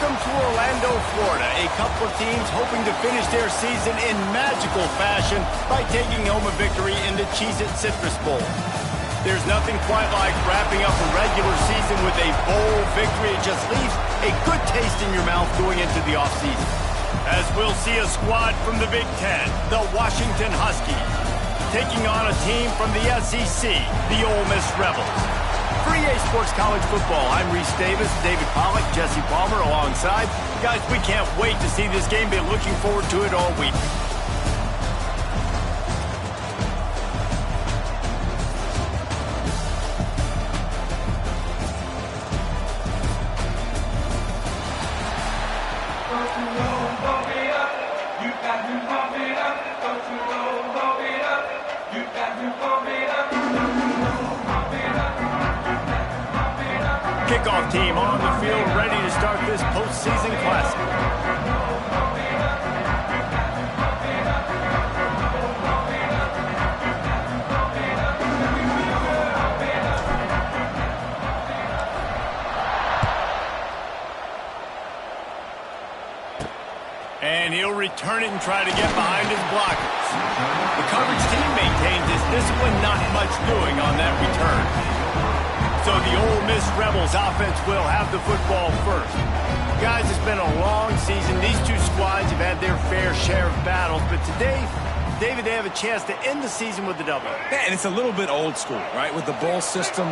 Welcome to Orlando, Florida, a couple of teams hoping to finish their season in magical fashion by taking home a victory in the Cheez-It Citrus Bowl. There's nothing quite like wrapping up a regular season with a bowl victory. It just leaves a good taste in your mouth going into the offseason. As we'll see a squad from the Big Ten, the Washington Huskies, taking on a team from the SEC, the Ole Miss Rebels. For EA Sports College Football, I'm Reese Davis, David Pollack, Jesse Palmer alongside. Guys, we can't wait to see this game. Been looking forward to it all week. Kickoff team on the field, ready to start this postseason classic. And he'll return it and try to get behind his blockers. The coverage team maintains his discipline, not much doing on that return. So the Ole Miss Rebels offense will have the football first. Guys, it's been a long season. These two squads have had their fair share of battles, but today, David, they have a chance to end the season with a W. Yeah, and it's a little bit old school, right? With the bowl system,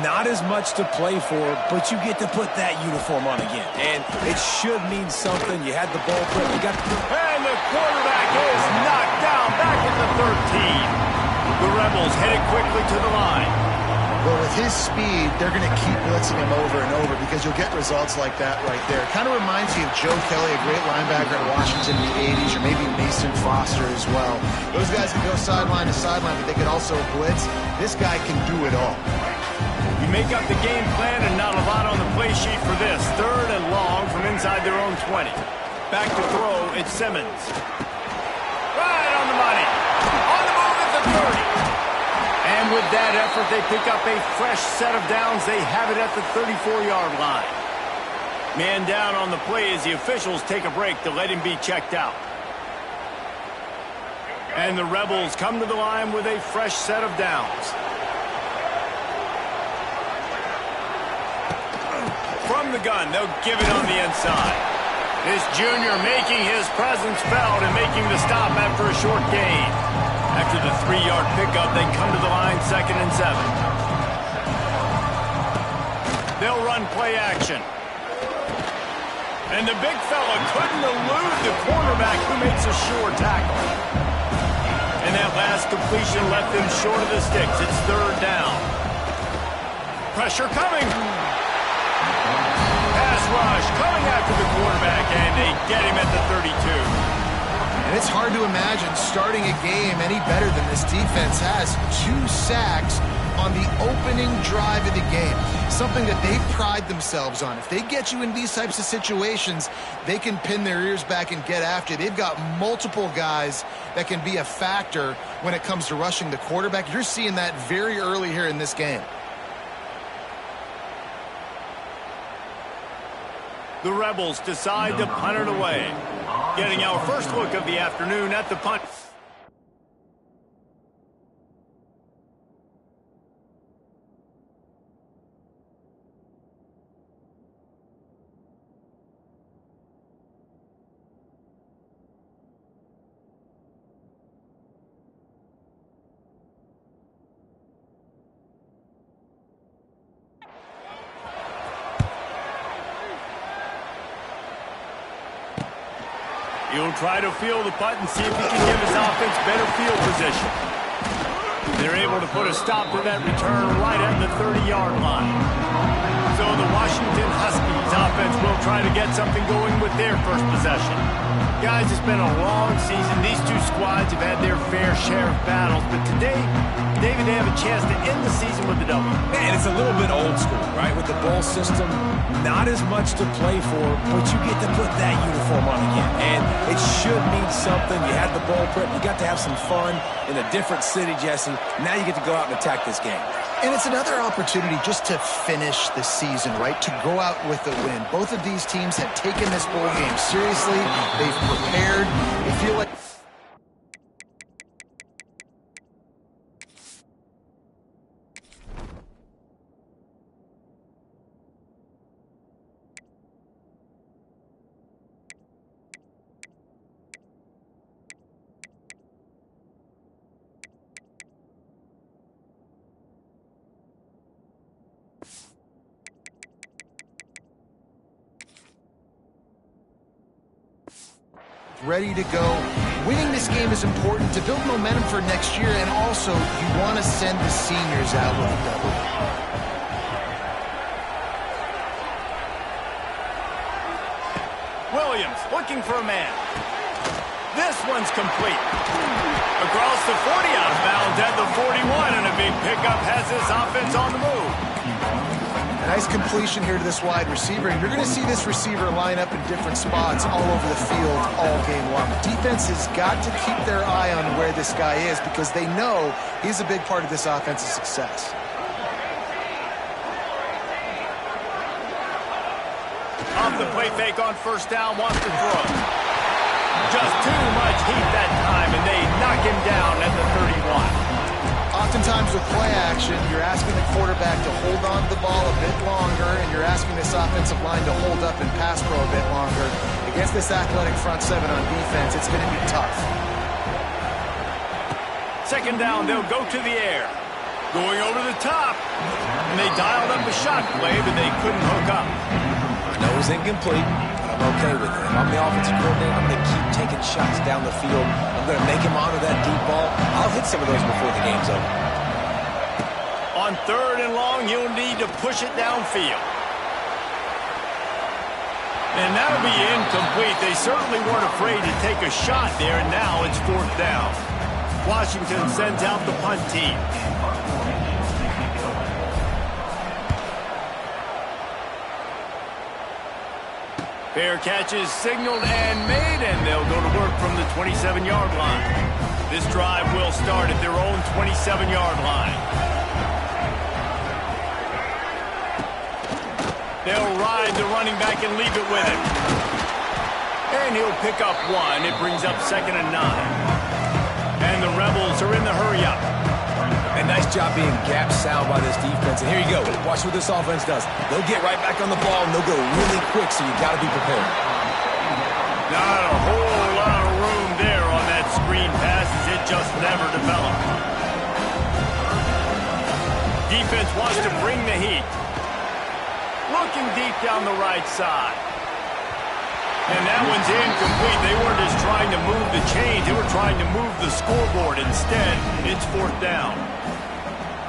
not as much to play for, but you get to put that uniform on again. And it should mean something. You had the ball prep, you got And the quarterback is knocked down back at the 13. The Rebels headed quickly to the line. Well, with his speed, they're going to keep blitzing him over and over because you'll get results like that right there. It kind of reminds you of Joe Kelly, a great linebacker at Washington in the 80s, or maybe Mason Foster as well. Those guys can go sideline to sideline, but they can also blitz. This guy can do it all. You make up the game plan and not a lot on the play sheet for this. 3rd and long from inside their own 20. Back to throw, it's Simmons. Right on the money. On the move at the 30. And with that effort, they pick up a fresh set of downs. They have it at the 34-yard line. Man down on the play as the officials take a break to let him be checked out. And the Rebels come to the line with a fresh set of downs. From the gun, they'll give it on the inside. This junior making his presence felt and making the stop after a short gain. After the 3-yard pickup, they come to the line 2nd and 7. They'll run play action. And the big fella couldn't elude the quarterback who makes a sure tackle. And that last completion left them short of the sticks. It's 3rd down. Pressure coming. Pass rush coming after the quarterback, and they get him at the 32. And it's hard to imagine starting a game any better than this defense has. 2 sacks on the opening drive of the game. Something that they pride themselves on. If they get you in these types of situations, they can pin their ears back and get after. They've got multiple guys that can be a factor when it comes to rushing the quarterback. You're seeing that very early here in this game. The Rebels decide to punt it away. Getting our first look of the afternoon at the punt. He'll try to field the punt and see if he can give his offense better field position. They're able to put a stop to that return right at the 30-yard line. So the Washington Huskies offense will try to get something going with their first possession. Guys, it's been a long season. These two squads have had their fair share of battles, but today, David, they have a chance to end the season with a W. And it's a little bit old school, right? With the bowl system, not as much to play for, but you get to put that uniform on again. And it should mean something. You had the bowl prep. You got to have some fun in a different city, Jesse. Now you get to go out and attack this game. And it's another opportunity just to finish the season, right? To go out with a win. Both of these teams have taken this bowl game seriously. They've prepared. They feel like... ready to go. Winning this game is important to build momentum for next year, and also you want to send the seniors out with a double. Williams looking for a man. This one's complete. Across the 40 out of bounds at the 41, and a big pickup has this offense on the move. A nice completion here to this wide receiver, and you're going to see this receiver line up in different spots all over the field all game long. The defense has got to keep their eye on where this guy is because they know he's a big part of this offense's success. Off the play fake on first down, wants to throw. Just too much heat that time, and they knock him down at the 31. Oftentimes with play action, you're asking the quarterback to hold on to the ball a bit longer, and you're asking this offensive line to hold up and pass pro a bit longer. Against this athletic front seven on defense, it's going to be tough. Second down, they'll go to the air. Going over the top. And they dialed up a shot play, but they couldn't hook up. I know it's incomplete, but I'm okay with it. If I'm the offensive coordinator, I'm going to keep taking shots down the field. I'm going to make him honor that deep ball. I'll hit some of those before the game's over. On third and long, you'll need to push it downfield. And that'll be incomplete. They certainly weren't afraid to take a shot there, and now it's fourth down. Washington sends out the punt team. Fair catches signaled and made, and they'll go to work from the 27-yard line. This drive will start at their own 27-yard line. They'll ride the running back and leave it with him. And he'll pick up one. It brings up 2nd and 9. And the Rebels are in the hurry-up. And nice job being gap sound by this defense. And here you go. Watch what this offense does. They'll get right back on the ball, and they'll go really quick, so you got to be prepared. Not a whole lot of room there on that screen pass as it just never developed. Defense wants to bring the heat. Looking deep down the right side. And that one's incomplete. They weren't just trying to move the chains. They were trying to move the scoreboard. Instead, it's fourth down.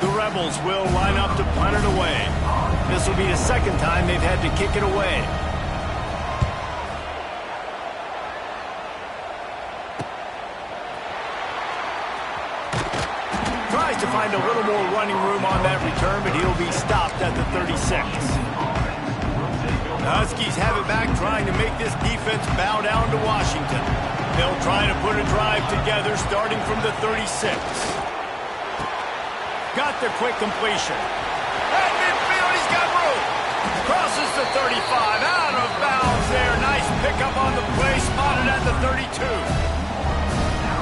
The Rebels will line up to punt it away. This will be the second time they've had to kick it away. Tries to find a little more running room on that return, but he'll be stopped at the 36. The Huskies have it back, trying to make this defense bow down to Washington. They'll try to put a drive together, starting from the 36. Got the quick completion. At midfield, he's got room. Crosses the 35, out of bounds there. Nice pickup on the play, spotted at the 32.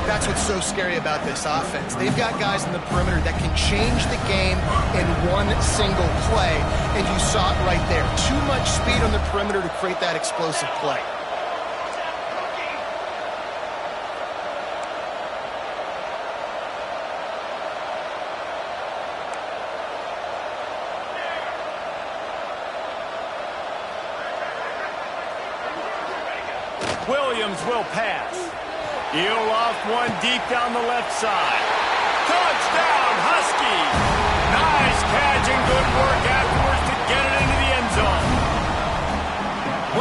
That's what's so scary about this offense. They've got guys in the perimeter that can change the game in one single play, and you saw it right there. Too much speed on the perimeter to create that explosive play. Williams will pass. He'll loft one deep down the left side. Touchdown, Huskies! Nice catch and good work afterwards to get it into the end zone.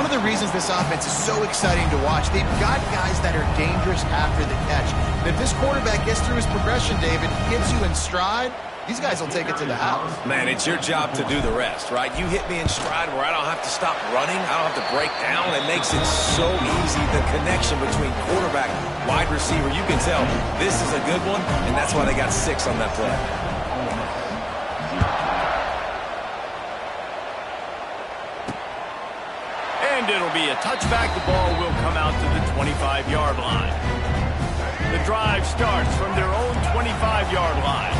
One of the reasons this offense is so exciting to watch, they've got guys that are dangerous after the catch. And if this quarterback gets through his progression, David, gets you in stride, these guys will take it to the house. Man, it's your job to do the rest, right? You hit me in stride where I don't have to stop running. I don't have to break down. It makes it so easy, the connection between quarterback, wide receiver. You can tell this is a good one, and that's why they got 6 on that play. it'll be a touchback. The ball will come out to the 25-yard line. The drive starts from their own 25-yard line.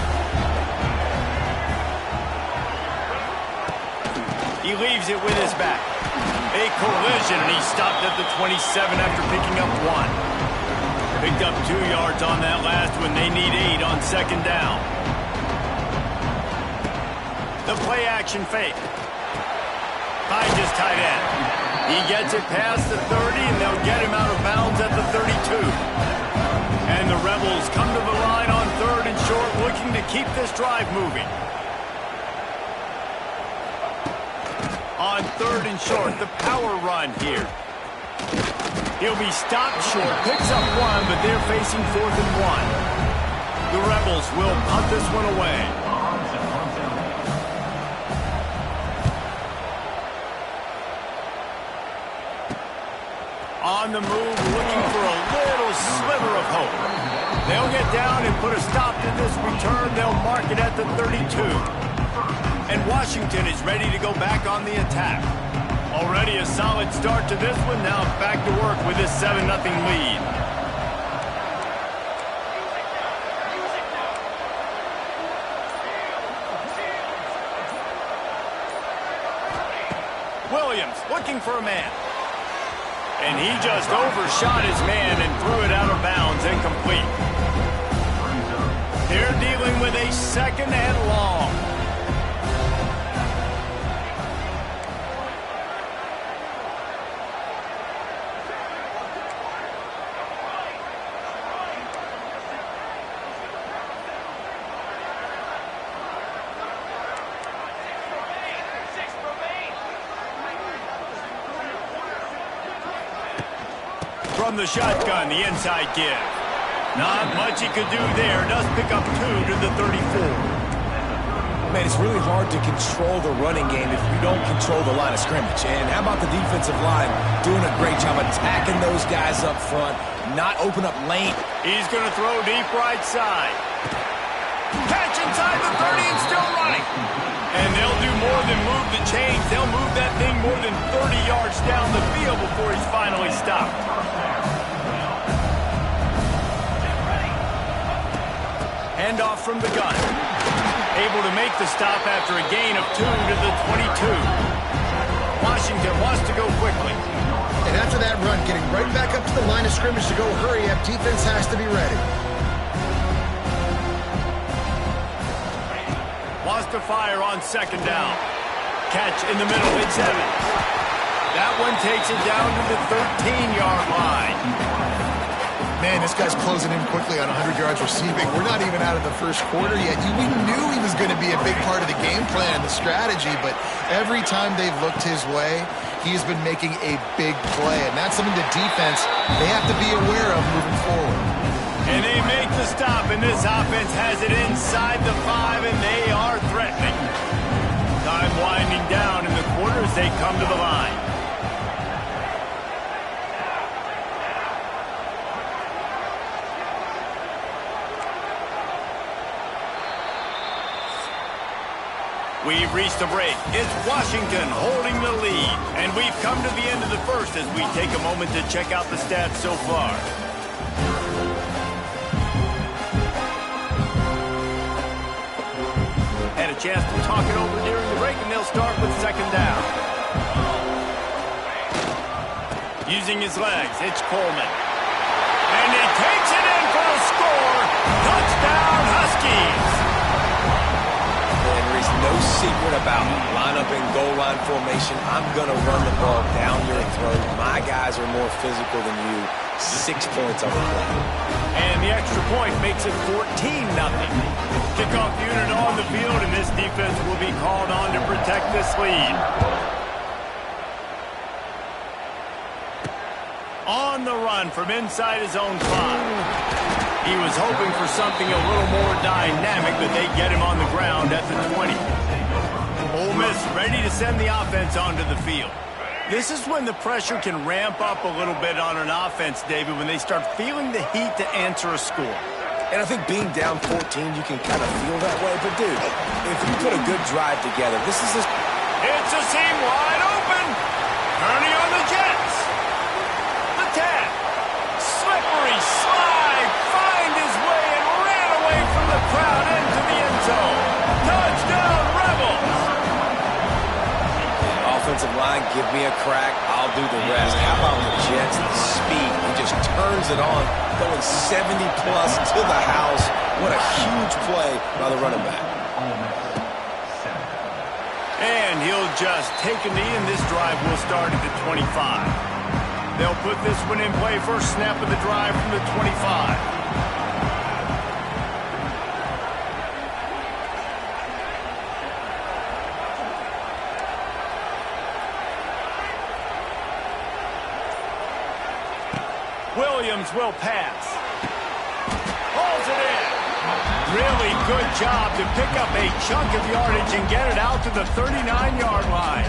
He leaves it with his back. A collision, and he stopped at the 27 after picking up 1. Picked up 2 yards on that last one. They need 8 on second down. The play action fake. Finds his tight end. He gets it past the 30, and they'll get him out of bounds at the 32. And the Rebels come to the line on 3rd and short, looking to keep this drive moving. On 3rd and short, the power run here. He'll be stopped short, picks up 1, but they're facing 4th and 1. The Rebels will punt this one away. On the move, looking for a little sliver of hope. They'll get down and put a stop to this return. They'll mark it at the 32. And Washington is ready to go back on the attack. Already a solid start to this one. Now back to work with this 7-0 lead. Williams looking for a man. And he just overshot his man and threw it out of bounds, incomplete. They're dealing with a 2nd and long. From the shotgun, the inside give. Not much he could do there. Does pick up 2 to the 34. Man, it's really hard to control the running game if you don't control the line of scrimmage. And how about the defensive line doing a great job attacking those guys up front, not open up lane. He's going to throw deep right side. Catch inside the 30 and still running. And they'll do more than move the chains. They'll move that thing more than 30 yards down the field before he's finally stopped. Handoff from the gun. Able to make the stop after a gain of 2 to the 22. Washington wants to go quickly. And after that run, getting right back up to the line of scrimmage to go hurry up, defense has to be ready. Wants to fire on 2nd down. Catch in the middle, it's Evans. That one takes it down to the 13-yard line. Man, this guy's closing in quickly on 100 yards receiving. We're not even out of the first quarter yet. We knew he was going to be a big part of the game plan, the strategy, but every time they've looked his way, he's been making a big play, and that's something the defense, they have to be aware of moving forward. And they make the stop, and this offense has it inside the 5, and they are threatening. Time winding down in the quarter as they come to the line. We've reached the break. It's Washington holding the lead. And we've come to the end of the first as we take a moment to check out the stats so far. Had a chance to talk it over during the break, and they'll start with 2nd down. Using his legs, it's Coleman. And he takes it in for a score. Touchdown, Huskies. There's no secret about line up in goal line formation. I'm going to run the ball down your throat. My guys are more physical than you. 6 points on the play. And the extra point makes it 14-0. Kickoff unit on the field, and this defense will be called on to protect this lead. On the run from inside his own 5. He was hoping for something a little more dynamic, but they get him on the ground at the 20. Ole Miss ready to send the offense onto the field. This is when the pressure can ramp up a little bit on an offense, David, when they start feeling the heat to answer a score. And I think being down 14, you can kind of feel that way. But, dude, if you put a good drive together, this is It's a seam wide open. Kearney on the jet. slide, find his way, and ran away from the crowd into the end zone. Touchdown, Rebels! Offensive line, give me a crack, I'll do the rest. How about the Jets, the speed? He just turns it on, going 70-plus to the house. What a huge play by the running back. And he'll just take a knee, and this drive will start at the 25. They'll put this one in play, first snap of the drive from the 25. Williams will pass. Holds it in. Really good job to pick up a chunk of yardage and get it out to the 39-yard line.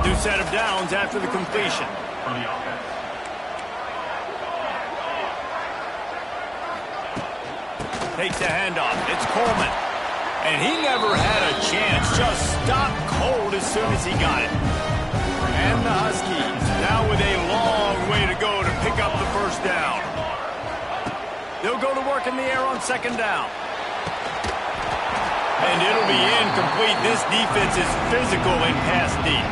New set of downs after the completion. Takes the handoff. It's Coleman. And he never had a chance. Just stopped cold as soon as he got it. And the Huskies now with a long way to go to pick up the first down. They'll go to work in the air on second down. And it'll be incomplete. This defense is physical in pass deep.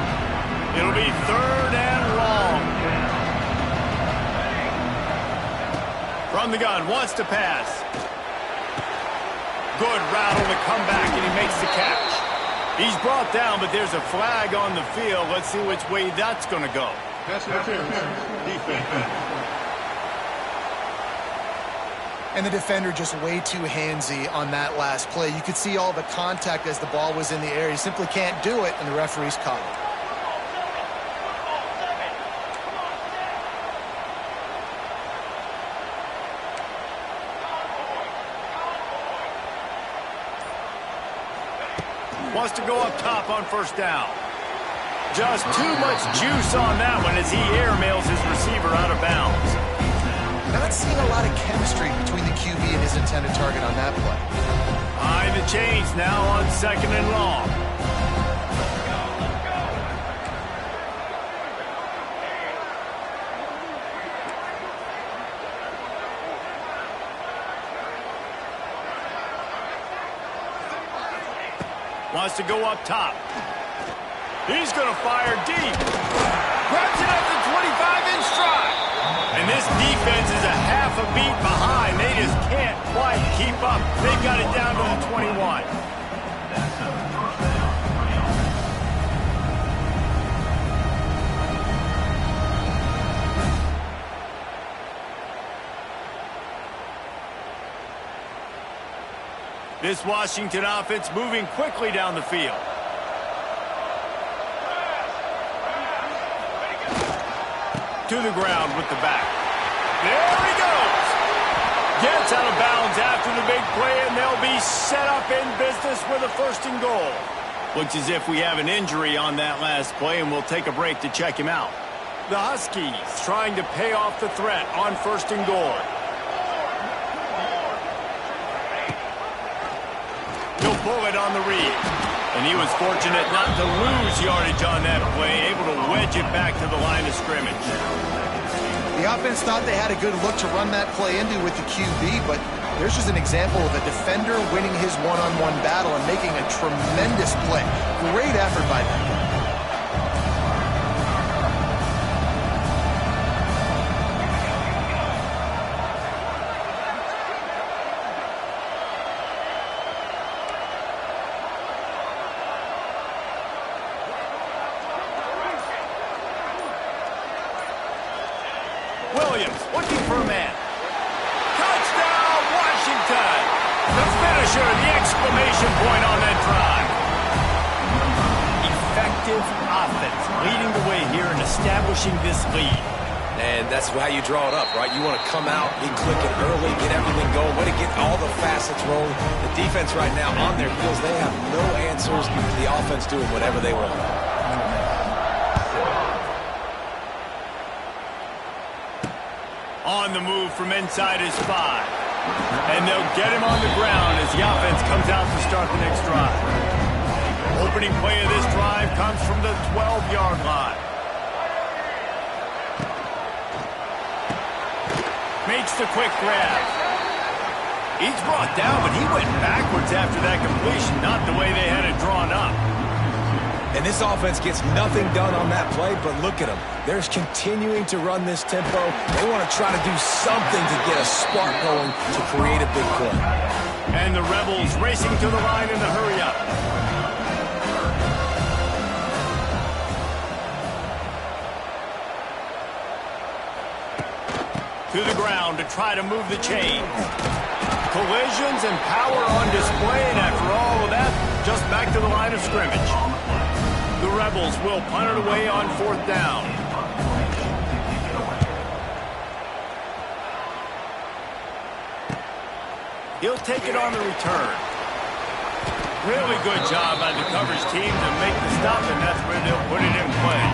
It'll be third and long. From the gun, wants to pass. Good route on the comeback, and he makes the catch. He's brought down, but there's a flag on the field. Let's see which way that's going to go. And the defender just way too handsy on that last play. You could see all the contact as the ball was in the air. He simply can't do it, and the referee's caught it. Wants to go up top on first down. Just too much juice on that one as he airmails his receiver out of bounds. Not seeing a lot of chemistry between the QB and his intended target on that play. High the chains now on second and long. Wants to go up top. He's going to fire deep. Grabs it up to 25 in stride. And this defense is a half a beat behind. They just can't quite keep up. They've got it down to the 21. This Washington offense moving quickly down the field. To the ground with the back. There he goes. Gets out of bounds after the big play, and they'll be set up in business with a first and goal. Looks as if we have an injury on that last play, and we'll take a break to check him out. The Huskies trying to pay off the threat on first and goal. He'll pull it on the read. And he was fortunate not to lose yardage on that play, able to wedge it back to the line of scrimmage. The offense thought they had a good look to run that play into with the QB, but there's just an example of a defender winning his one-on-one battle and making a tremendous play. Great effort by them. Williams looking for a man. Touchdown, Washington! The finisher, the exclamation point on that drive. Effective offense leading the way here and establishing this lead. And that's how you draw it up, right? You want to come out, be clicking early, get everything going, way to get all the facets rolling. The defense right now on their heels, they have no answers. The offense doing whatever they want. On the move from inside his 5. And they'll get him on the ground as the offense comes out to start the next drive. Opening play of this drive comes from the 12-yard line. Makes the quick grab. He's brought down, but he went backwards after that completion, not the way they had it drawn up. And this offense gets nothing done on that play, but look at them. They're continuing to run this tempo. They want to try to do something to get a spark going to create a big play. And the Rebels racing to the line in the hurry-up. To the ground to try to move the chains. Collisions and power on display, and after all of that, just back to the line of scrimmage. The Rebels will punt it away on 4th down. He'll take it on the return. Really good job by the coverage team to make the stop, and that's where they'll put it in play.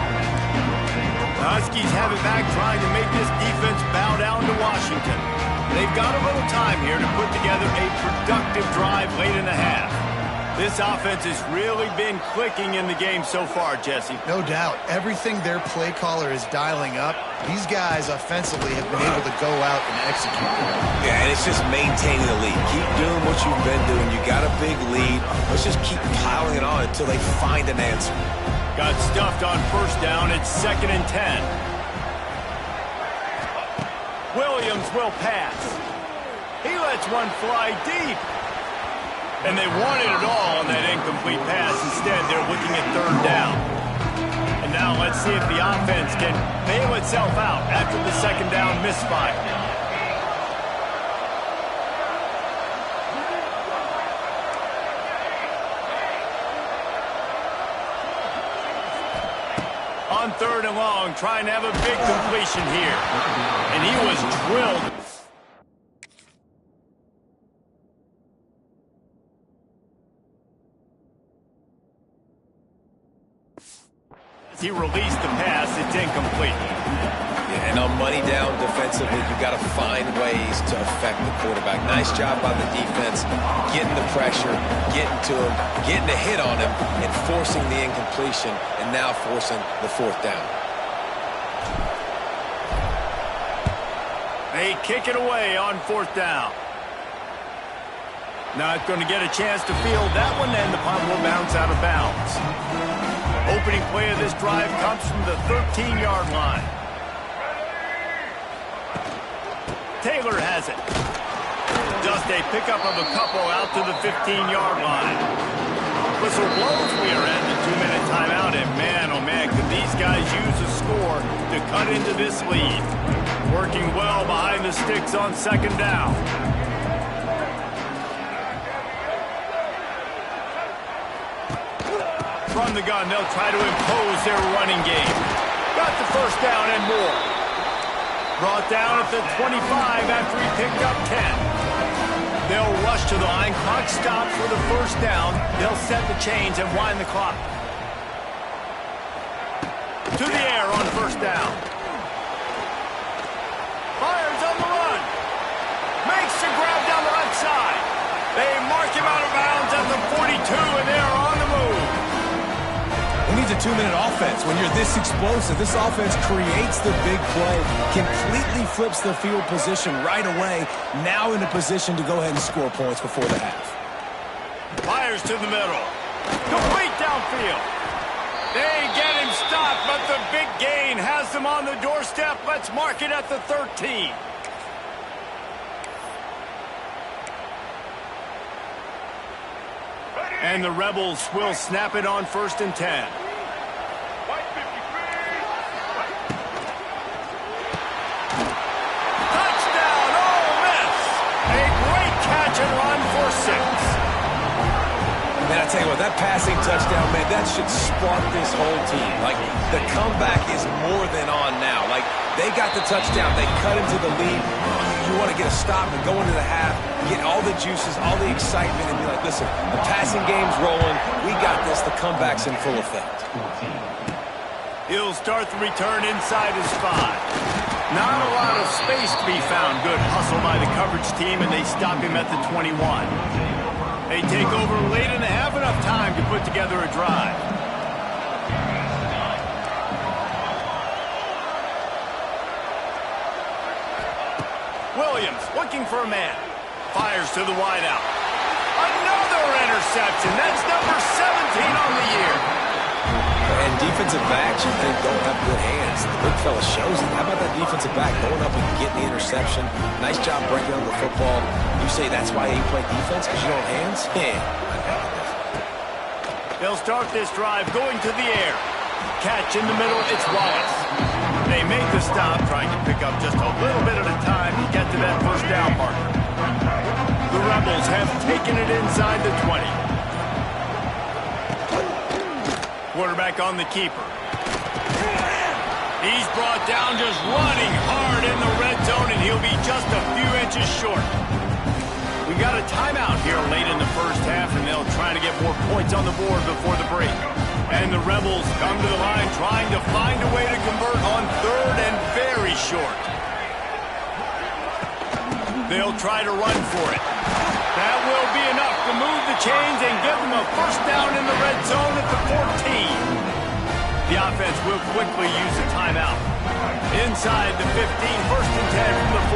The Huskies have it back, trying to make this defense bow down to Washington. They've got a little time here to put together a productive drive late in the half. This offense has really been clicking in the game so far, Jesse. No doubt. Everything their play caller is dialing up, these guys offensively have been able to go out and execute. Yeah, and it's just maintaining the lead. Keep doing what you've been doing. You got a big lead. Let's just keep piling it on until they find an answer. Got stuffed on 1st down. It's 2nd and 10. Williams will pass. He lets one fly deep. And they wanted it all on that incomplete pass. Instead, they're looking at 3rd down. And now let's see if the offense can bail itself out after the 2nd down misfire. On 3rd and long, trying to have a big completion here. And he was drilled. He released the pass. It's incomplete. Yeah, and on money down defensively, you've got to find ways to affect the quarterback. Nice job by the defense, getting the pressure, getting to him, getting a hit on him, and forcing the incompletion, and now forcing the 4th down. They kick it away on 4th down. Not going to get a chance to field that one, and the punt will bounce out of bounds. Opening play of this drive comes from the 13-yard line. Taylor has it. Just a pickup of a couple out to the 15-yard line. Whistle blows. We are at the 2-minute timeout, and man, oh man, could these guys use a score to cut into this lead. Working well behind the sticks on 2nd down. From the gun, they'll try to impose their running game. Got the 1st down and more. Brought down at the 25 after he picked up 10. They'll rush to the line. Clock stopped for the 1st down. They'll set the chains and wind the clock. To the air on 1st down. Fires on the run. Makes the grab down the right side. They mark him out of bounds at the 42, and they're on the move. Who needs a 2-minute offense? When you're this explosive, this offense creates the big play, completely flips the field position right away, now in a position to go ahead and score points before the half. Fires to the middle. Complete downfield. They get him stopped, but the big gain has them on the doorstep. Let's mark it at the 13. And the Rebels will snap it on 1st and 10. Touchdown, Ole Miss! A great catch and run for 6. Man, I tell you what, that passing touchdown, man, that should spark this whole team. Like, the comeback is more than on now. Like, they got the touchdown. They cut into the lead. You want to get a stop and go into the half, get all the juices, all the excitement, and be like, listen, the passing game's rolling. We got this. The comeback's in full effect. He'll start the return inside his 5. Not a lot of space to be found. Good hustle by the coverage team, and they stop him at the 21. They take over late in the half, enough time to put together a drive. Williams looking for a man. Fires to the wideout. Another interception. That's number 17 on the year. And defensive backs you think don't have good hands. The big fella shows it. How about that defensive back going up and getting the interception? Nice job breaking on the football. You say that's why you play defense, because you don't have hands? Yeah. They'll start this drive going to the air. Catch in the middle, it's Wallace. They make the stop, trying to pick up just a little bit at a time to get to that first down marker. The Rebels have taken it inside the 20. Quarterback on the keeper. He's brought down just running hard in the red zone, and he'll be just a few inches short. We got a timeout here late in the first half, and they'll try to get more points on the board before the break. And the Rebels come to the line trying to find a way to convert on third and very short. They'll try to run for it. That will be enough to move the chains and give them a first down in the red zone at the 14. The offense will quickly use a timeout. Inside the 15, first and 10 from the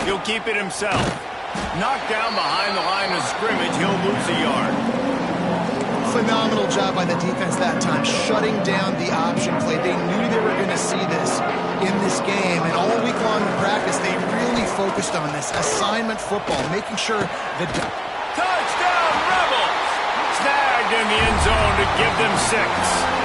14. He'll keep it himself. Knocked down behind the line of scrimmage, he'll lose a yard. Phenomenal job by the defense that time, shutting down the option play. They knew they were going to see this in this game, and all week long in practice, they really focused on this assignment football, making sure the... Touchdown, Rebels! Snagged in the end zone to give them 6.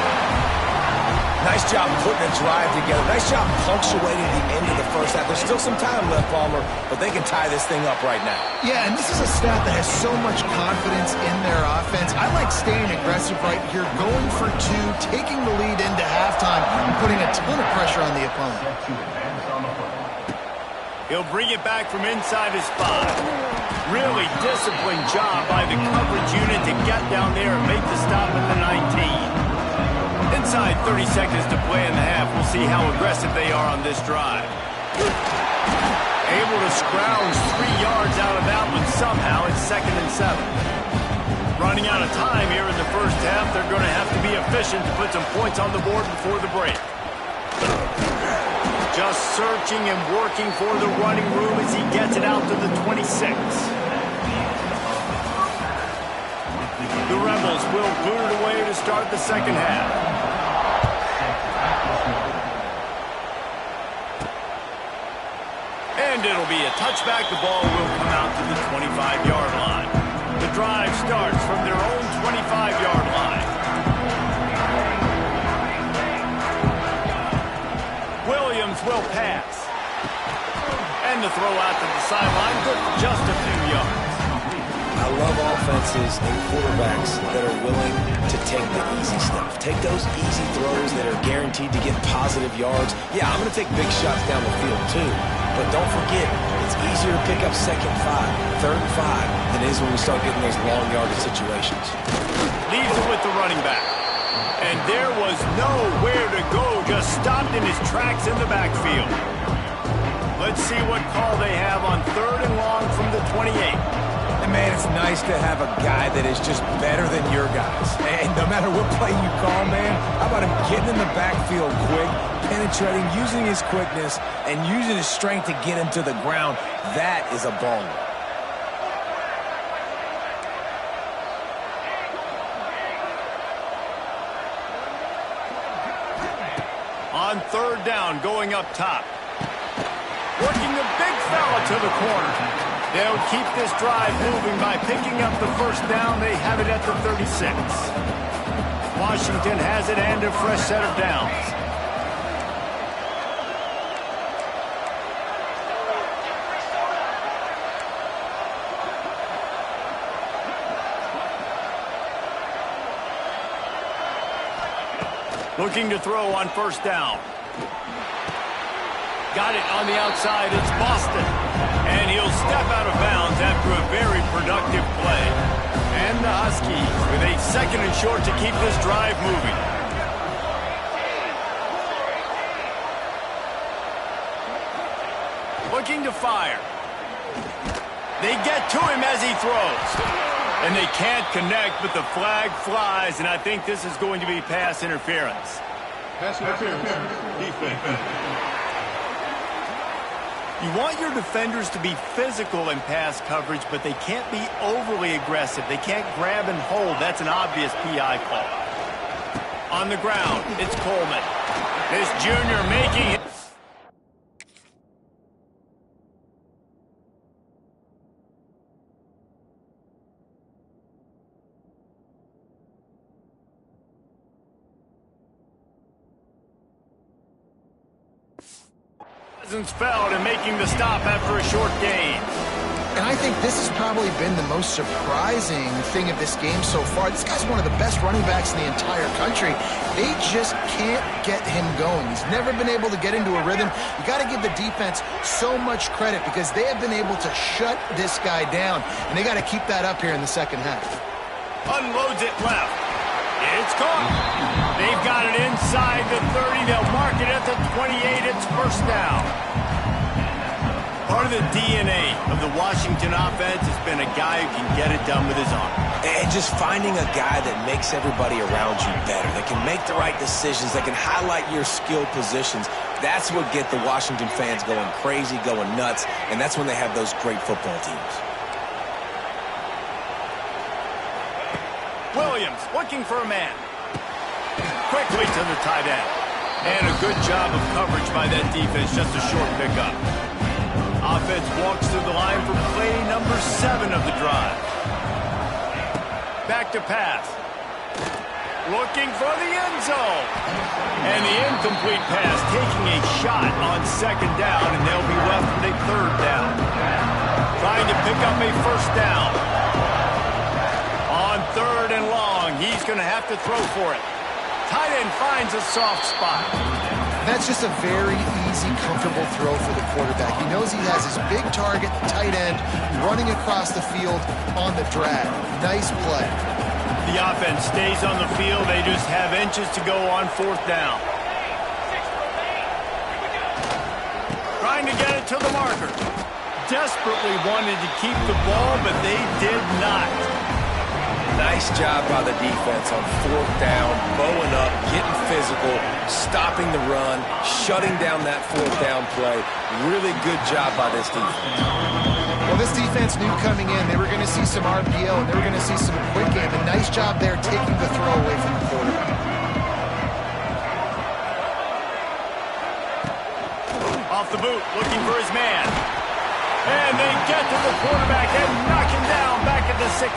Nice job putting a drive together. Nice job punctuating the end of the first half. There's still some time left, Palmer, but they can tie this thing up right now. Yeah, and this is a staff that has so much confidence in their offense. I like staying aggressive right here, going for 2, taking the lead into halftime, and putting a ton of pressure on the opponent. He'll bring it back from inside his 5. Really disciplined job by the coverage unit to get down there and make the stop at the 19. Inside 30 seconds to play in the half. We'll see how aggressive they are on this drive. Able to scrounge 3 yards out of that one somehow. It's 2nd and 7. Running out of time here in the first half. They're going to have to be efficient to put some points on the board before the break. Just searching and working for the running room as he gets it out to the 26. The Rebels will boot it away to start the second half. And it'll be a touchback. The ball will come out to the 25-yard line. The drive starts from their own 25-yard line. Williams will pass. And the throw out to the sideline, good for just a few yards. I love offenses and quarterbacks that are willing to take the easy stuff. Take those easy throws that are guaranteed to get positive yards. Yeah, I'm going to take big shots down the field too. But don't forget, it's easier to pick up 2nd and 5, 3rd and 5 than it is when we start getting those long yardage situations. Leaves it with the running back. And there was nowhere to go, just stopped in his tracks in the backfield. Let's see what call they have on 3rd and long from the 28. And man, it's nice to have a guy that is just better than your guys. And no matter what play you call, man, how about him getting in the backfield quick, penetrating, using his quickness, and using his strength to get him to the ground. That is a baller. On 3rd down, going up top. Working the big fella to the corner. They'll keep this drive moving by picking up the first down. They have it at the 36. Washington has it and a fresh set of downs. Looking to throw on 1st down. Got it on the outside. It's Boston. And he'll step out of bounds after a very productive play. And the Huskies with a 2nd and short to keep this drive moving. Looking to fire. They get to him as he throws. And they can't connect, but the flag flies, and I think this is going to be pass interference. Pass interference. Defense. You want your defenders to be physical in pass coverage, but they can't be overly aggressive. They can't grab and hold. That's an obvious PI call. On the ground, it's Coleman. This junior making it. Felt and making the stop after a short gain. And I think this has probably been the most surprising thing of this game so far. This guy's one of the best running backs in the entire country. They just can't get him going. He's never been able to get into a rhythm. You got to give the defense so much credit because they have been able to shut this guy down, and they got to keep that up here in the second half. Unloads it left. It's caught. They've got it inside the 30. They'll mark it at the 28. It's first down. Part of the DNA of the Washington offense has been a guy who can get it done with his arm. And just finding a guy that makes everybody around you better, that can make the right decisions, that can highlight your skill positions. That's what get the Washington fans going crazy, going nuts, and that's when they have those great football teams. Williams looking for a man. Quickly to the tight end. And a good job of coverage by that defense. Just a short pickup. Offense walks through the line for play number 7 of the drive. Back to pass. Looking for the end zone. And the incomplete pass taking a shot on second down, and they'll be left with a third down. Trying to pick up a first down. On third and long, he's going to have to throw for it. Tight end finds a soft spot. That's just a very easy, comfortable throw for the quarterback. He knows he has his big target, the tight end, running across the field on the drag. Nice play. The offense stays on the field. They just have inches to go on fourth down. Trying to get it to the marker. Desperately wanted to keep the ball, but they did not. Nice job by the defense on fourth down, bowing up, getting physical, stopping the run, shutting down that fourth down play. Really good job by this defense. Well, this defense knew coming in they were going to see some RPO and they were going to see some quick game. A nice job there taking the throw away from the quarterback. Off the boot, looking for his man. And they get to the quarterback and knock him down back at the 16.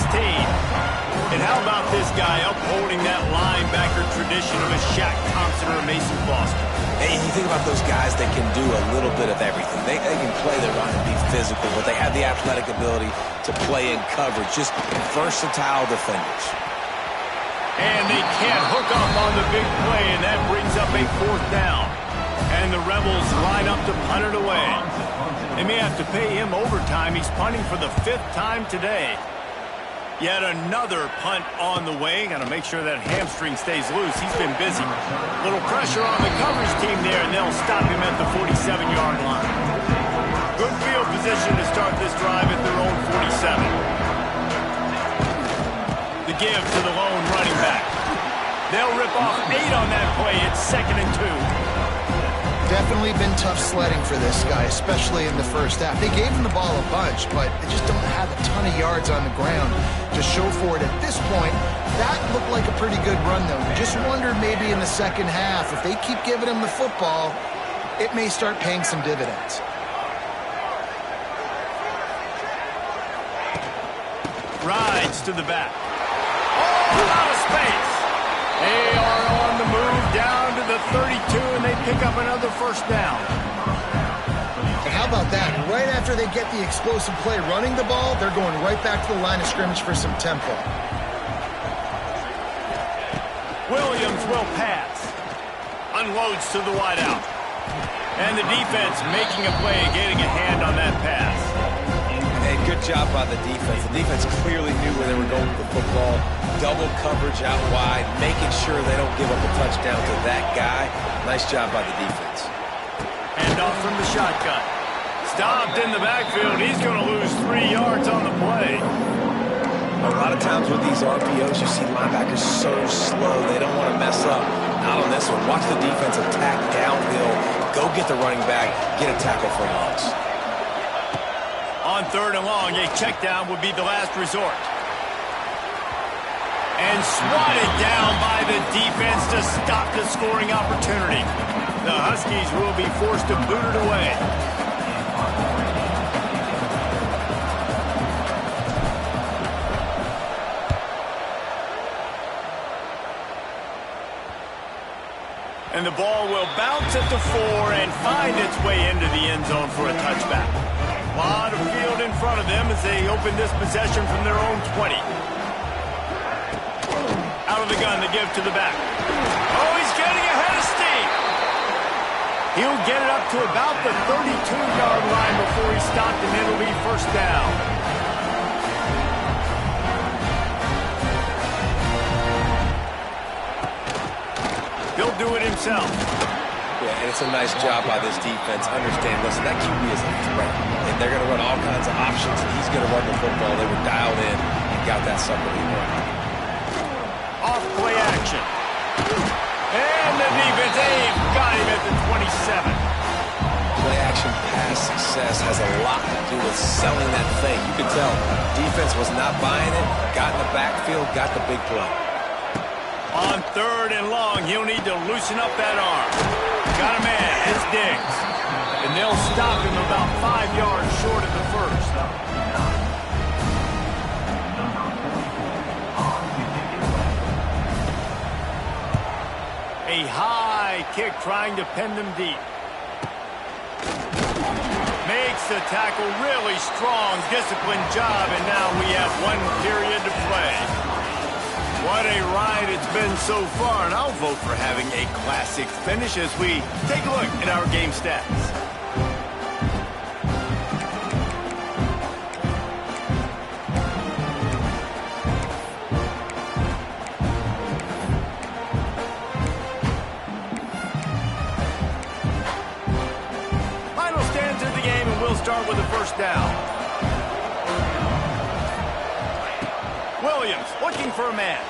And how about this guy upholding that linebacker tradition of a Shaq Thompson or a Mason Foster? And you think about those guys that can do a little bit of everything. They can play the run and be physical, but they have the athletic ability to play in coverage. Just versatile defenders. And they can't hook up on the big play, and that brings up a fourth down. And the Rebels line up to punt it away. They may have to pay him overtime. He's punting for the 5th time today. Yet another punt on the way. Got to make sure that hamstring stays loose. He's been busy. Little pressure on the coverage team there, and they'll stop him at the 47-yard line. Good field position to start this drive at their own 47. The give to the lone running back. They'll rip off 8 on that play. It's 2nd and 2. Definitely been tough sledding for this guy, especially in the first half. They gave him the ball a bunch, but they just don't have a ton of yards on the ground to show for it at this point. That looked like a pretty good run, though. You just wonder maybe in the second half, if they keep giving him the football, it may start paying some dividends. Rides to the back. Oh, out of space. They are on the move down to the 32, and they pick up another first down. And how about that? Right after they get the explosive play running the ball, they're going right back to the line of scrimmage for some tempo. Williams will pass. Unloads to the wideout. And the defense making a play, getting a hand on that pass. Hey, good job by the defense. The defense clearly knew where they were going with the football. Double coverage out wide, making sure they don't give up a touchdown to that guy. Nice job by the defense. Hand off from the shotgun. Stopped in the backfield. He's going to lose 3 yards on the play. A lot of times with these RPOs, you see linebackers so slow, they don't want to mess up. Not on this one. Watch the defense attack downhill, go get the running back, get a tackle for a loss. On 3rd and long, a check down would be the last resort. And swatted down by the defense to stop the scoring opportunity. The Huskies will be forced to boot it away. And the ball will bounce at the 4 and find its way into the end zone for a touchback. A lot of field in front of them as they open this possession from their own 20. Out of the gun to give to the back. Oh, he's getting ahead of steam. He'll get it up to about the 32-yard line before he stopped, and it'll be first down. He'll do it himself. Yeah, and it's a nice job by this defense. Understand, listen, that QB is a threat. And they're going to run all kinds of options, and he's going to run the football. They were dialed in and got that sucker he wanted. Off play action. And the defense, they've got him at the 27. Play action pass success has a lot to do with selling that fake. You can tell defense was not buying it, got in the backfield, got the big play. On 3rd and long, he'll need to loosen up that arm. Got a man, it's Diggs. And they'll stop him about 5 yards short of the first. A high kick trying to pin them deep. Makes the tackle really strong, disciplined job, and now we have 1 period to play. What a ride it's been so far, and I'll vote for having a classic finish as we take a look at our game stats. Final stands of the game, and we'll start with a first down. Williams looking for a man.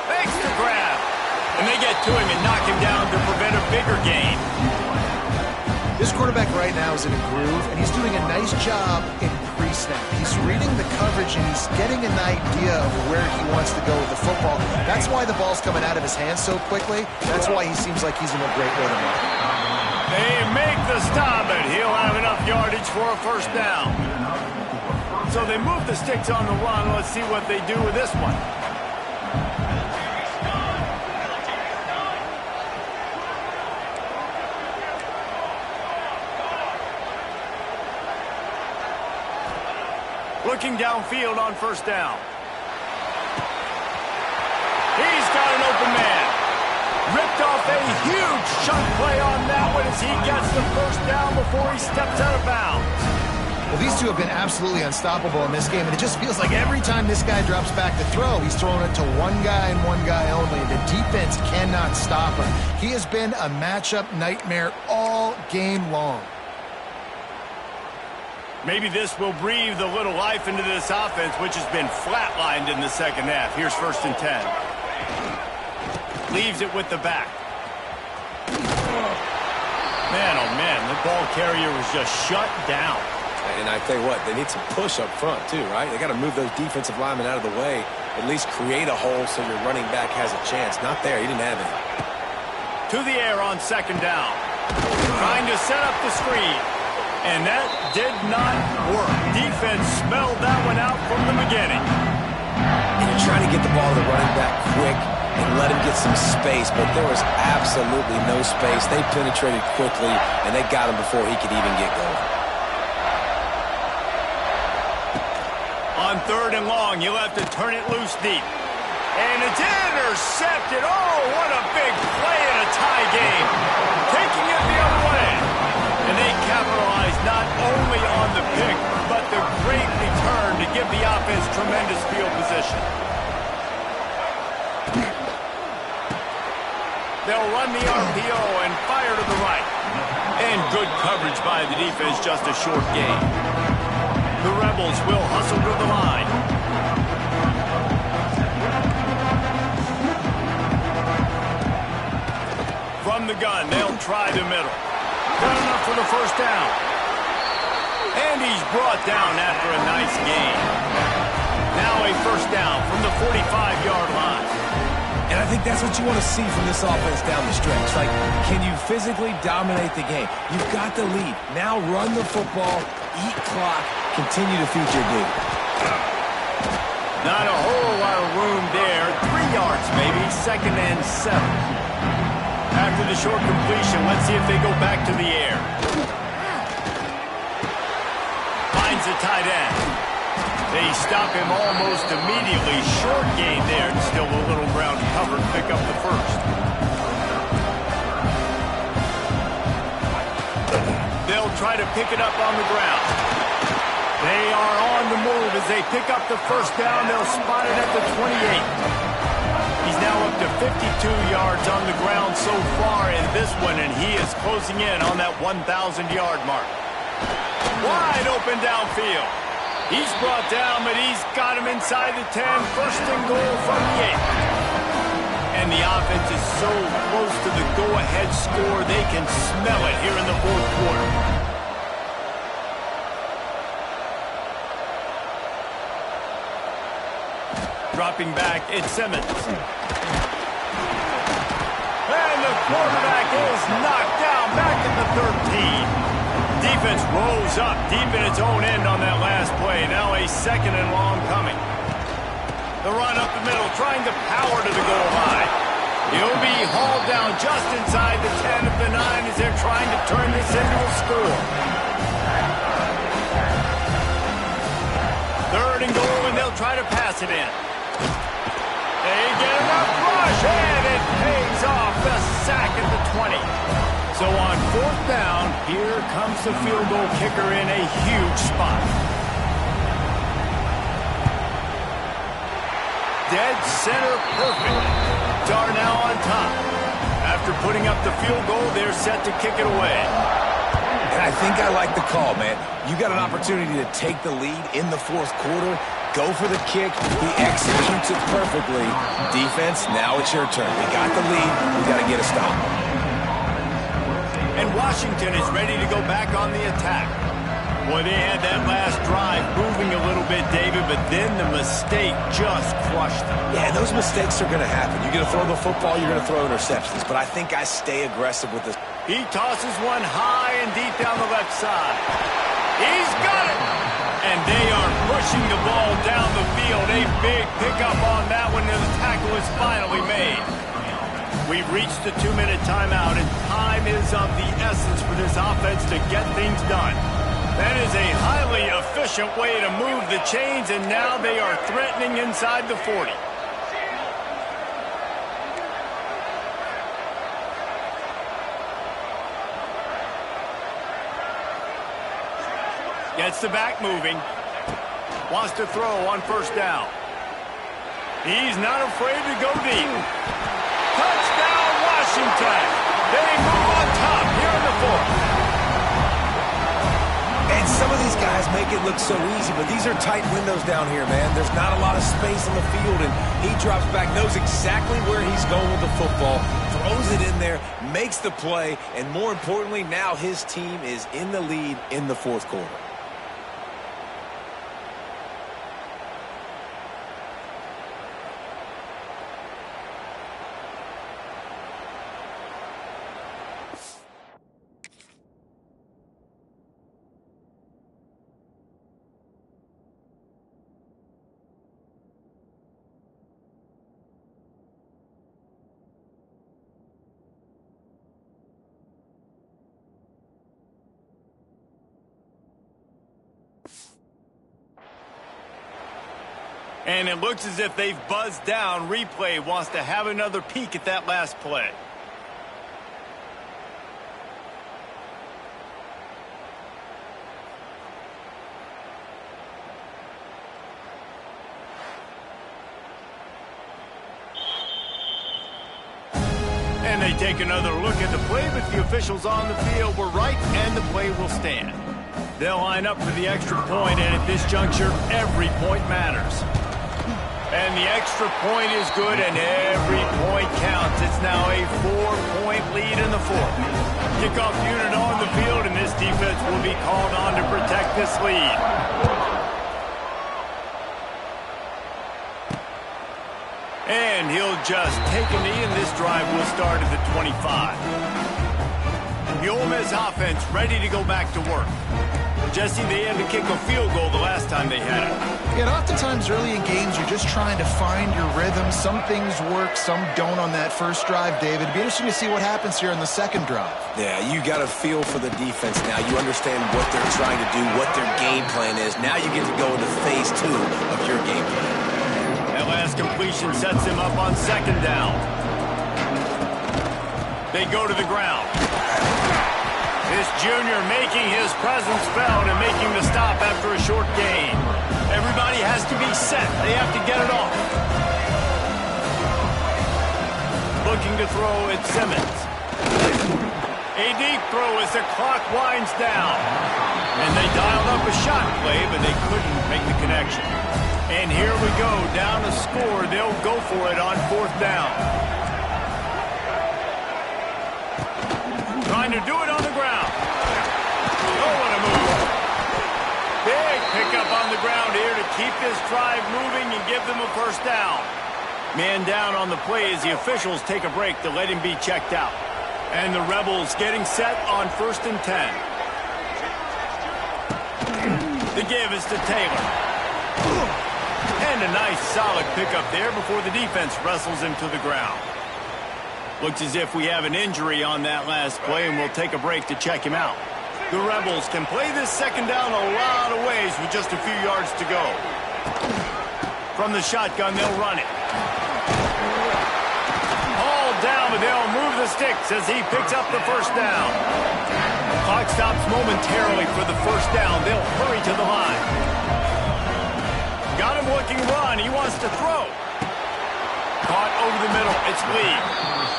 Makes the grab. And they get to him and knock him down to prevent a bigger gain. This quarterback right now is in a groove, and he's doing a nice job in pre-snap. He's reading the coverage, and he's getting an idea of where he wants to go with the football. That's why the ball's coming out of his hands so quickly. That's why he seems like he's in a great rhythm. They make the stop, but he'll have enough yardage for a first down. So they move the sticks on the run. Let's see what they do with this one. Looking downfield on first down. He's got an open man. Ripped off a huge chunk play on that one as he gets the first down before he steps out of bounds. Well, these two have been absolutely unstoppable in this game, and it just feels like every time this guy drops back to throw, he's throwing it to one guy and one guy only. The defense cannot stop him. He has been a matchup nightmare all game long. Maybe this will breathe a little life into this offense, which has been flatlined in the second half. Here's 1st and 10. Leaves it with the back. Man, oh man, the ball carrier was just shut down. And I tell you what, they need some push up front too, right? They got to move those defensive linemen out of the way, at least create a hole so your running back has a chance. Not there, he didn't have it. To the air on 2nd down. Trying to set up the screen. And that did not work. Defense smelled that one out from the beginning. And you're trying to get the ball to the running back quick and let him get some space, but there was absolutely no space. They penetrated quickly, and they got him before he could even get going. On 3rd and long, you'll have to turn it loose deep. And it's intercepted. Oh, what a big play in a tie game. Taking it the other way. And they capitalized not only on the pick, but the great return to give the offense tremendous field position. They'll run the RPO and fire to the right. And good coverage by the defense, just a short gain. The Rebels will hustle to the line. the gun. They'll try the middle. Good enough for the first down. And he's brought down after a nice gain. Now a first down from the 45-yard line. And I think that's what you want to see from this offense down the stretch. Like, can you physically dominate the game? You've got the lead. Now run the football, eat clock, continue to feed your dude. Not a whole lot of room there. 3 yards maybe, 2nd and 7. After the short completion, let's see if they go back to the air. Finds the tight end. They stop him almost immediately. Short gain there. Still a little ground covered. Pick up the first. They'll try to pick it up on the ground. They are on the move as they pick up the first down. They'll spot it at the 28. He's now up to 52 yards on the ground so far in this one, and he is closing in on that 1,000-yard mark. Wide open downfield. He's brought down, but he's got him inside the 10. First and goal from the 8. And the offense is so close to the go-ahead score, they can smell it here in the fourth quarter. Dropping back, it's Simmons. And the quarterback is knocked down back at the 13. Defense rose up deep in its own end on that last play. Now a 2nd and long coming. The run up the middle, trying to power to the goal line. He'll be hauled down just inside the 10 of the 9 as they're trying to turn this into a score. 3rd and goal, and they'll try to pass it in. They get enough rush, and it pays off. The sack at the 20. So on 4th down, here comes the field goal kicker in a huge spot. Dead center perfect. Darnell on top. After putting up the field goal, they're set to kick it away. And I think I like the call, man. You got an opportunity to take the lead in the 4th quarter. Go for the kick. He executes it perfectly. Defense, now it's your turn. We got the lead. We got to get a stop. And Washington is ready to go back on the attack. Boy, they had that last drive moving a little bit, David, but then the mistake just crushed them. Yeah, those mistakes are going to happen. You're going to throw the football, you're going to throw interceptions, but I think I stay aggressive with this. He tosses one high and deep down the left side. He's got it! And they are pushing the ball down the field. A big pickup on that one, and the tackle is finally made. We've reached the 2-minute timeout, and time is of the essence for this offense to get things done. That is a highly efficient way to move the chains, and now they are threatening inside the 40. Gets the back moving. Wants to throw on 1st down. He's not afraid to go deep. Touchdown, Washington. They move on top here in the 4th. And some of these guys make it look so easy, but these are tight windows down here, man. There's not a lot of space on the field, and he drops back, knows exactly where he's going with the football, throws it in there, makes the play, and more importantly, now his team is in the lead in the 4th quarter. And it looks as if they've buzzed down. Replay wants to have another peek at that last play. And they take another look at the play, but the officials on the field were right, and the play will stand. They'll line up for the extra point, and at this juncture, every point matters. And the extra point is good, and every point counts. It's now a 4-point lead in the fourth. Kickoff unit on the field, and this defense will be called on to protect this lead. And he'll just take a knee, and this drive will start at the 25. The Ole Miss offense ready to go back to work. Jesse, they had to kick a field goal the last time they had it. Yeah, oftentimes early in games, you're just trying to find your rhythm. Some things work, some don't on that first drive, David. It'd be interesting to see what happens here in the second drive. Yeah, you got a feel for the defense now. You understand what they're trying to do, what their game plan is. Now you get to go into phase 2 of your game plan. That last completion sets him up on second down. They go to the ground. This junior making his presence felt and making the stop after a short gain. Everybody has to be set. They have to get it off. Looking to throw at Simmons. A deep throw as the clock winds down. And they dialed up a shot play, but they couldn't make the connection. And here we go, down a score. They'll go for it on fourth down. Trying to do it on the ground. Oh, what a move. Big pickup on the ground here to keep this drive moving and give them a first down. Man down on the play as the officials take a break to let him be checked out. And the Rebels getting set on 1st and 10. The give is to Taylor. And a nice solid pickup there before the defense wrestles him to the ground. Looks as if we have an injury on that last play, and we'll take a break to check him out. The Rebels can play this second down a lot of ways with just a few yards to go. From the shotgun, they'll run it. All down, but they'll move the sticks as he picks up the first down. Clock stops momentarily for the first down. They'll hurry to the line. Got him looking run. He wants to throw. Caught over the middle. It's Lee.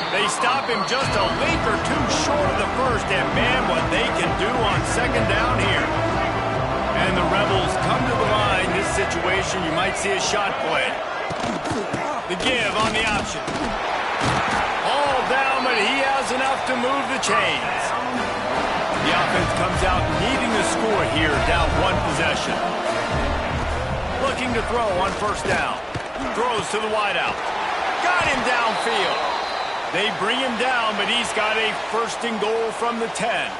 They stop him just a leap or two short of the first, and man, what they can do on second down here. And the Rebels come to the line. This situation, you might see a shot play. The give on the option. All down, but he has enough to move the chains. The offense comes out needing the score here, down one possession. Looking to throw on first down. Throws to the wideout. Got him downfield. They bring him down, but he's got a 1st and goal from the 10.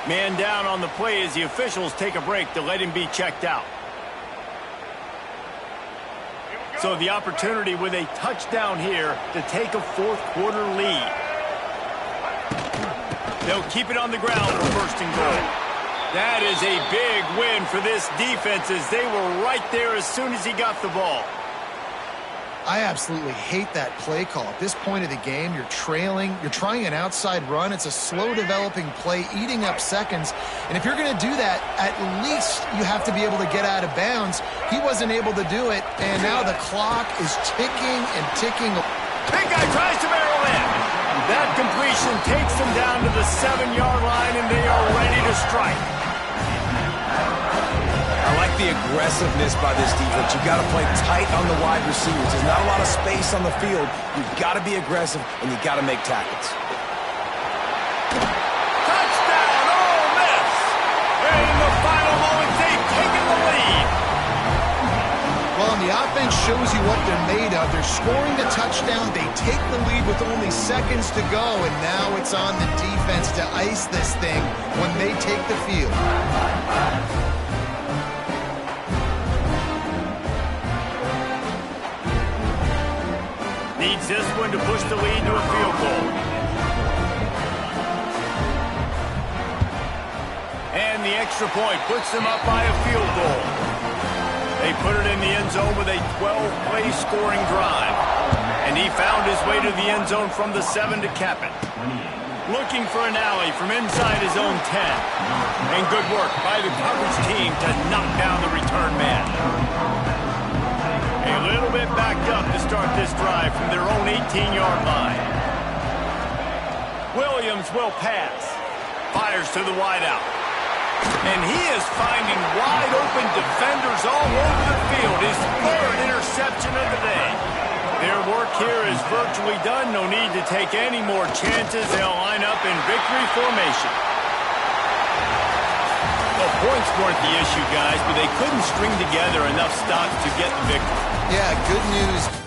Man down on the play as the officials take a break to let him be checked out. So the opportunity with a touchdown here to take a fourth-quarter lead. They'll keep it on the ground for 1st and goal. That is a big win for this defense as they were right there as soon as he got the ball. I absolutely hate that play call. At this point of the game, you're trailing, you're trying an outside run. It's a slow-developing play, eating up seconds. And if you're going to do that, at least you have to be able to get out of bounds. He wasn't able to do it, and now the clock is ticking and ticking. Big guy tries to barrel in. That completion takes them down to the 7-yard line, and they are ready to strike. I like the aggressiveness by this defense. You've got to play tight on the wide receivers. There's not a lot of space on the field. You've got to be aggressive, and you've got to make tackles. Touchdown, Ole Miss! And in the final moments, they've taken the lead. Well, and the offense shows you what they're made of. They're scoring the touchdown. They take the lead with only seconds to go, and now it's on the defense to ice this thing when they take the field. Needs this one to push the lead to a field goal. And the extra point puts them up by a field goal. They put it in the end zone with a 12-play scoring drive. And he found his way to the end zone from the 7 to cap it. Looking for an alley from inside his own 10. And good work by the coverage team to knock down the return man. A little bit backed up to start this drive from their own 18-yard line. Williams will pass. Fires to the wideout. And he is finding wide-open defenders all over the field. His third interception of the day. Their work here is virtually done. No need to take any more chances. They'll line up in victory formation. The points weren't the issue, guys, but they couldn't string together enough stops to get the victory. Yeah, good news.